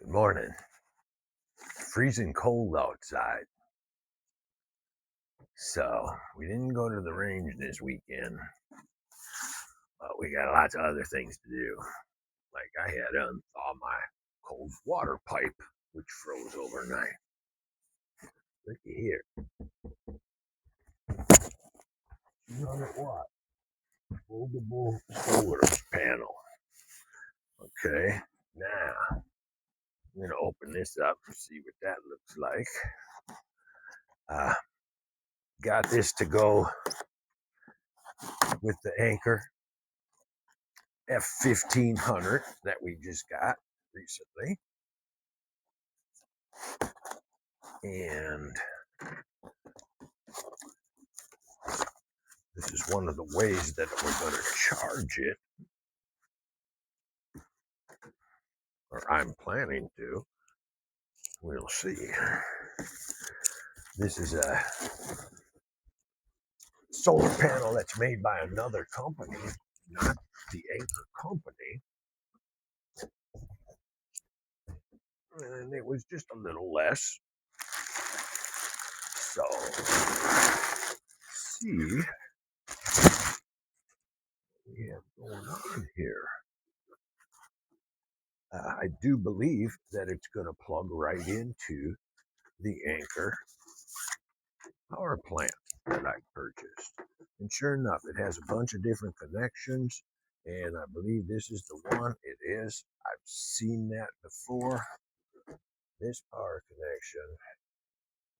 Good morning. Freezing cold outside. So we didn't go to the range this weekend, but we got lots of other things to do. Like I had to unthaw my cold water pipe, which froze overnight. Looky here. 200-watt foldable solar panel. Okay. Now I'm gonna open this up and see what that looks like. Got this to go with the Anker F1500 that we just got recently. And this is one of the ways that we're going to charge it, or I'm planning to. We'll see. This is a solar panel that's made by another company, not the Anker company. And it was just a little less. So, see what we have going on here. I do believe that it's going to plug right into the Anker power plant that I purchased. And sure enough, it has a bunch of different connections, and I believe this is the one. It is. I've seen that before. This power connection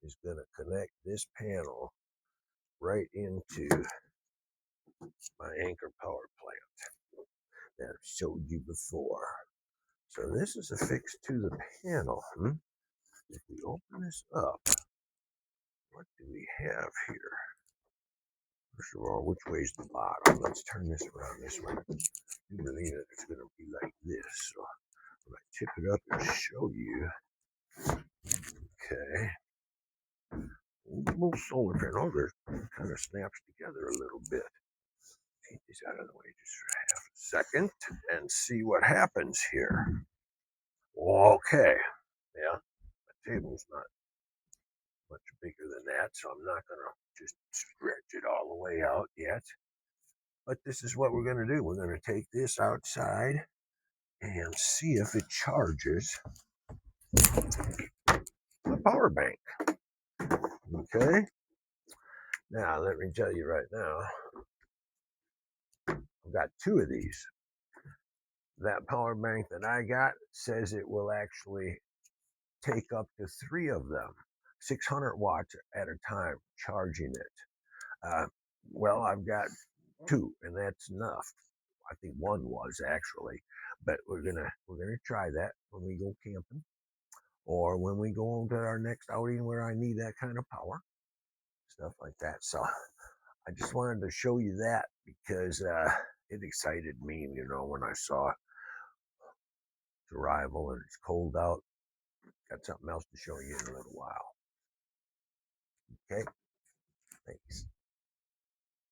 is going to connect this panel right into my Anker power plant that I've showed you before. So this is affixed to the panel. If we open this up, what do we have here? First of all, which way is the bottom? Let's turn this around this way. I believe that it's going to be like this. So when I tip it up and show you, okay, little solar panel, it kind of snaps together a little bit. Take this out of the way just for half a second and see what happens here. Okay, yeah, my table's not much bigger than that, so I'm not going to just stretch it all the way out yet. But this is what we're going to do. We're going to take this outside and see if it charges the power bank. Okay. Now, let me tell you right now, I've got two of these. That power bank that I got says it will actually take up to 3 of them, 600 watts at a time, charging it. Well, I've got 2, and that's enough. I think 1 was actually, but we're gonna try that when we go camping, or when we go on to our next outing where I need that kind of power, stuff like that. So I just wanted to show you that because it excited me, when I saw its arrival and it's cold out. Got something else to show you in a little while. Okay, thanks.